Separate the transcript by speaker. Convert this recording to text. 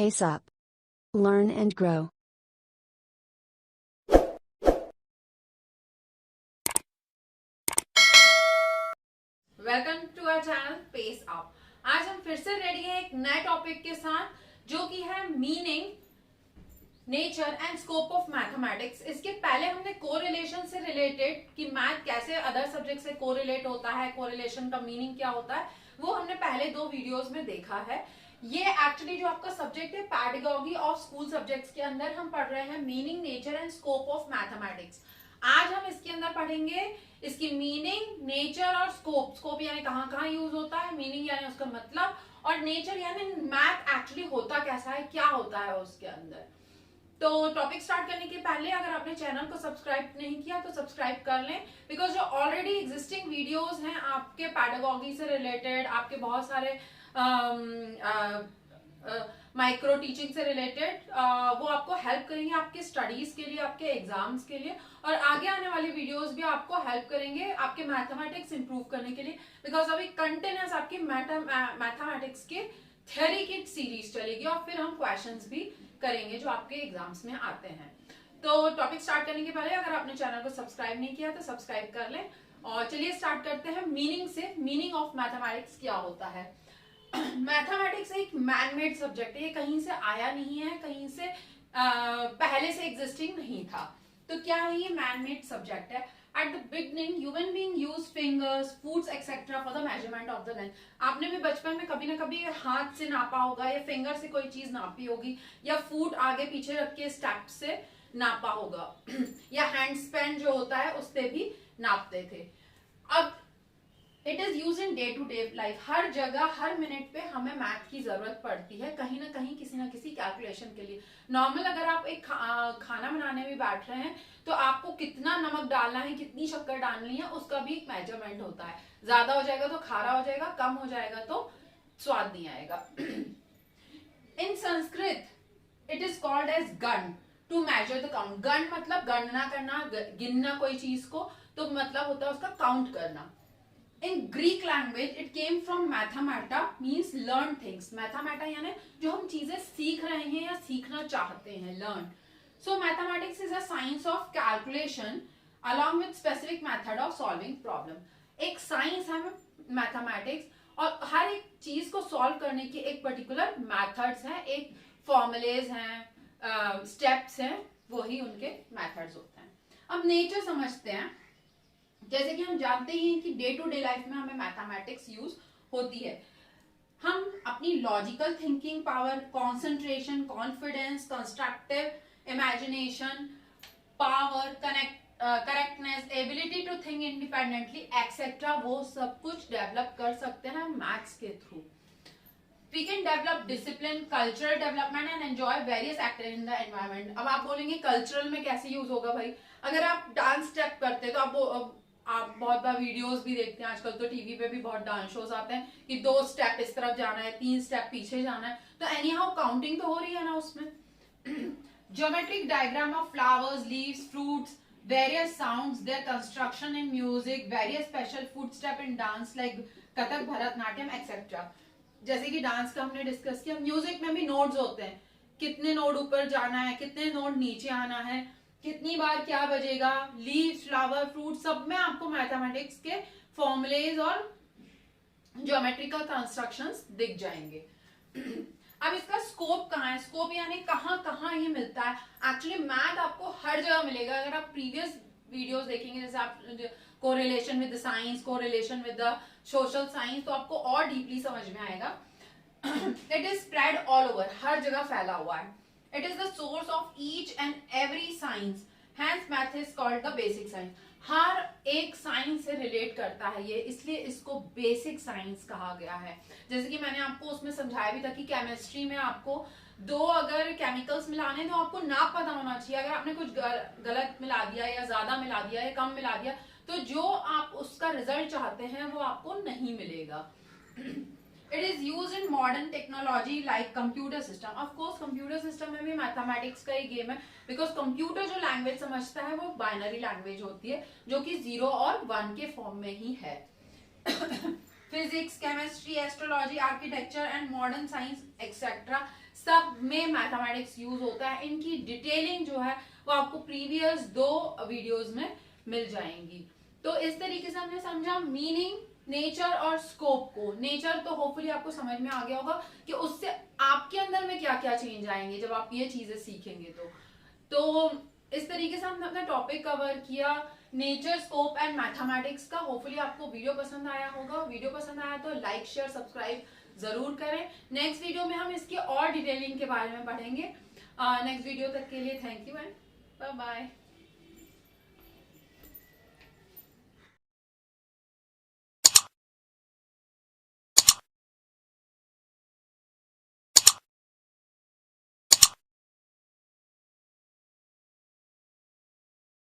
Speaker 1: pace up. Learn and grow.
Speaker 2: Welcome to our channel pace up. आज हम फिर से रेडी हैं एक नए टॉपिक के साथ जो कि है meaning, nature and scope of mathematics. इसके पहले हमने कोरिलेशन से रिलेटेड कि मैथ कैसे अदर सब्जेक्ट से कोरिलेट होता है, कोरिलेशन का मीनिंग क्या होता है, वो हमने पहले 2 वीडियोस में देखा है। ये एक्चुअली जो आपका सब्जेक्ट है पैडागॉजी ऑफ स्कूल सब्जेक्ट्स के अंदर हम पढ़ रहे हैं meaning, nature and scope of mathematics. आज हम इसके अंदर पढ़ेंगे इसकी मीनिंग, नेचर और स्कोप। स्कोप यानी कहाँ कहाँ यूज होता है, मीनिंग यानी उसका मतलब, और नेचर यानी मैथ एक्चुअली होता कैसा है, क्या होता है उसके अंदर। तो टॉपिक स्टार्ट करने के पहले अगर आपने चैनल को सब्सक्राइब नहीं किया तो सब्सक्राइब कर लें, बिकॉज जो ऑलरेडी एग्जिस्टिंग वीडियोस हैं आपके पैडागॉजी से रिलेटेड, आपके बहुत सारे माइक्रो टीचिंग से रिलेटेड, वो आपको हेल्प करेंगे आपके स्टडीज के लिए, आपके एग्जाम्स के लिए, और आगे आने वाली वीडियोस भी आपको हेल्प करेंगे आपके मैथमेटिक्स इंप्रूव करने के लिए। बिकॉज अभी कंटिन्यूस आपकी मैथमेटिक्स के थ्योरी की सीरीज चलेगी और फिर हम क्वेश्चंस भी करेंगे जो आपके एग्जाम्स में आते हैं। तो टॉपिक स्टार्ट करने के पहले अगर आपने चैनल को सब्सक्राइब नहीं किया तो सब्सक्राइब कर लें, और चलिए स्टार्ट करते हैं मीनिंग से। मीनिंग ऑफ मैथमेटिक्स क्या होता है? मैथमेटिक्स एक मैनमेड सब्जेक्ट है, ये कहीं से आया नहीं है, कहीं से पहले से एग्जिस्टिंग नहीं था। तो क्या है ये मैनमेड सब्जेक्ट है। At the beginning, human being use fingers, foods, etc. for the measurement of the length. आपने भी बचपन में कभी ना कभी हाथ से नापा होगा या फिंगर से कोई चीज नापी होगी, या फूट आगे पीछे रख के स्टेप से नापा होगा या हैंड स्पेन जो होता है उससे भी नापते थे। अब it is use in day to day life. हर जगह हर मिनट पे हमें मैथ की जरूरत पड़ती है, कहीं ना कहीं किसी ना किसी कैलकुलेशन के लिए। नॉर्मल अगर आप एक खाना बनाने में बैठ रहे हैं तो आपको कितना नमक डालना है, कितनी शक्कर डालनी है, उसका भी एक मेजरमेंट होता है। ज्यादा हो जाएगा तो खारा हो जाएगा, कम हो जाएगा तो स्वाद नहीं आएगा। In Sanskrit it is called as gana to measure the count. गण मतलब गणना करना, गिनना कोई चीज को, तो मतलब होता है उसका काउंट करना। In Greek language, it came from mathemata, means learn things. Mathemata यानी जो हम चीजें सीख रहे हैं या सीखना चाहते हैं, learn. So mathematics is a science of calculation along with specific method of solving problem. एक साइंस है मैथमेटिक्स, और हर एक चीज को सॉल्व करने की एक पर्टिकुलर मेथड्स हैं, एक फॉर्मुलेज हैं, स्टेप्स हैं, वही उनके मेथड्स होते हैं। अब नेचर समझते हैं। जैसे कि हम जानते ही हैं कि डे टू डे लाइफ में हमें मैथमेटिक्स यूज होती है। हम अपनी logical thinking power, concentration, confidence, constructive imagination power, correctness, ability to think independently etcetera, वो सब कुछ डेवलप कर सकते हैं मैथ्स के through. We can develop discipline, cultural development and enjoy various activities in the environment. अब आप बोलेंगे कल्चरल में कैसे यूज होगा भाई? अगर आप डांस स्टेप करते हैं तो आप बहुत बार वीडियोस भी देखते हैं, आजकल तो टीवी पे भी बहुत डांस शोज आते हैं कि 2 स्टेप इस तरफ जाना है, 3 स्टेप पीछे जाना है, तो एनी हाउ काउंटिंग तो हो रही है ना उसमें। Geometric diagram of flowers, leaves, fruits, various sounds, there construction in music, various special foot step in dance like Kathak, Bharatanatyam etcetera. जैसे कि डांस का हमने डिस्कस किया, म्यूजिक में भी नोट्स होते हैं, कितने नोट ऊपर जाना है, कितने नोट नीचे आना है, कितनी बार क्या बजेगा, लीव्स, फ्लावर, फ्रूट, सब में आपको मैथमेटिक्स के फॉर्मुलेज और ज्योमेट्रिकल कंस्ट्रक्शंस दिख जाएंगे। अब इसका स्कोप कहाँ है? स्कोप यानी कहाँ कहाँ ये मिलता है। एक्चुअली मैथ आपको हर जगह मिलेगा। अगर आप प्रीवियस वीडियोस देखेंगे, जैसे आप correlation with science, correlation with the social science, तो आपको और डीपली समझ में आएगा। It is spread all over, हर जगह फैला हुआ है। It is the source of each and every science, hence math is called the basic science. हर एक साइंस से रिलेट करता है ये, इसलिए इसको बेसिक साइंस कहा गया है। जैसे कि मैंने आपको उसमें समझाया भी था कि केमिस्ट्री में आपको 2 अगर केमिकल्स मिलाने तो आपको नाप पता होना चाहिए। अगर आपने कुछ गलत मिला दिया या ज्यादा मिला दिया या कम मिला दिया तो जो आप उसका रिजल्ट चाहते हैं वो आपको नहीं मिलेगा। It is use in modern technology like computer system. Of course computer system में भी मैथमेटिक्स का ही गेम है, बिकॉज कंप्यूटर जो लैंग्वेज समझता है वो बाइनरी लैंग्वेज होती है, जो कि 0 और 1 के फॉर्म में ही है। Physics, chemistry, astrology, architecture and modern science etcetera सब में मैथमेटिक्स यूज होता है। इनकी डिटेलिंग जो है वो आपको प्रीवियस 2 वीडियोस में मिल जाएंगी। तो इस तरीके से हमने समझा मीनिंग, नेचर और स्कोप को। नेचर तो होपफुली आपको समझ में आ गया होगा कि उससे आपके अंदर में क्या क्या चेंज आएंगे जब आप ये चीजें सीखेंगे। तो इस तरीके से हमने अपना टॉपिक कवर किया नेचर, स्कोप एंड मैथमेटिक्स का। होपफुली आपको वीडियो पसंद आया होगा। वीडियो पसंद आया तो लाइक, शेयर, सब्सक्राइब जरूर करें। नेक्स्ट वीडियो में हम इसकी और डिटेलिंग के बारे में पढ़ेंगे। नेक्स्ट वीडियो तक के लिए thank you and bye bye.